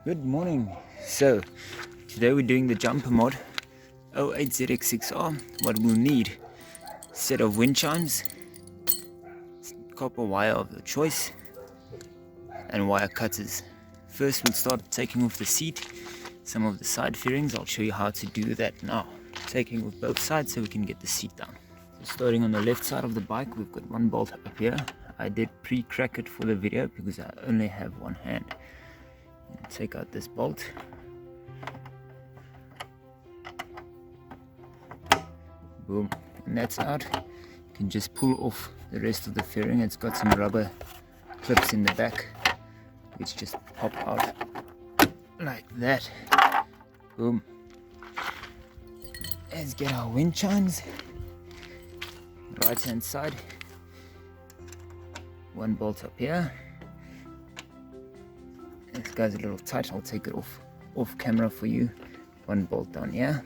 Good morning. So today we're doing the jumper mod 08 ZX6R. What we'll need: set of wind chimes, copper wire of your choice, and wire cutters. First we'll start taking off the seat, some of the side fairings. I'll show you how to do that now. Taking off both sides so we can get the seat down. So starting on the left side of the bike, we've got one bolt up here. I did pre-crack it for the video because I only have one hand. Take out this bolt. Boom, and that's out. You can just pull off the rest of the fairing. It's got some rubber clips in the back which just pop out like that. Boom. Let's get our wind chimes. Right hand side, one bolt up here. This guy's a little tight. I'll take it off camera for you. One bolt down here.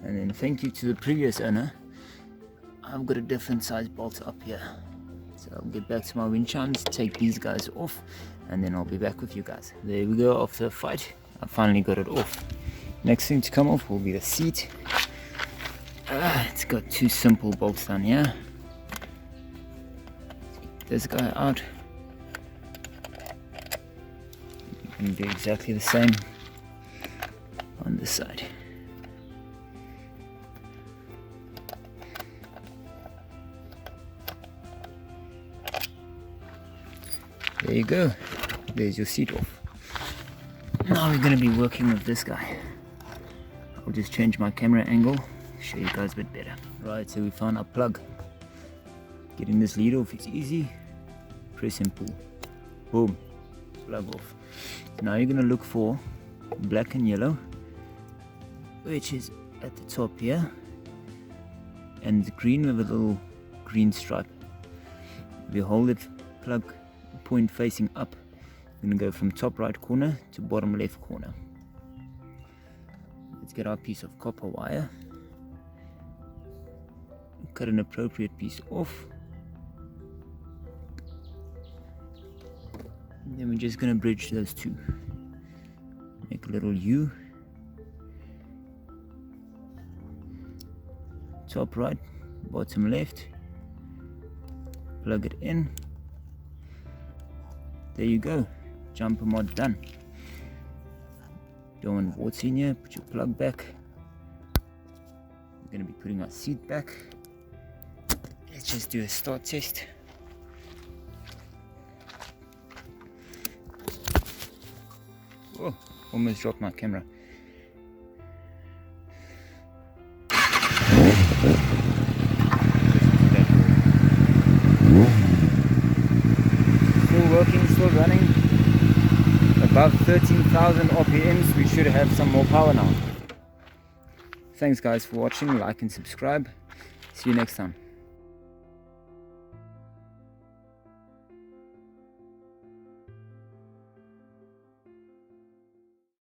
And then thank you to the previous owner, I've got a different size bolt up here. So I'll get back to my wind chimes, take these guys off, and then I'll be back with you guys. There we go. After a fight, I finally got it off. Next thing to come off will be the seat. It's got two simple bolts down here. Take this guy out. You can do exactly the same on this side. There you go. There's your seat off. Now we're going to be working with this guy. I'll just change my camera angle, show you guys a bit better. Right, so we found our plug. Getting this lead off is easy. Press and pull. Boom. Plug off. Now you're going to look for black and yellow, which is at the top here, and green with a little green stripe. If you hold it, plug point facing up, we're going to go from top right corner to bottom left corner. Let's get our piece of copper wire. Cut an appropriate piece off. And then we're just going to bridge those two. Make a little U. Top right, bottom left. Plug it in. There you go. Jumper mod done. Don't want warts in here. Put your plug back. We're going to be putting our seat back. Let's just do a start test. Oh, almost dropped my camera. Still working, still running. Above 13,000 RPMs, we should have some more power now. Thanks guys for watching. Like and subscribe. See you next time.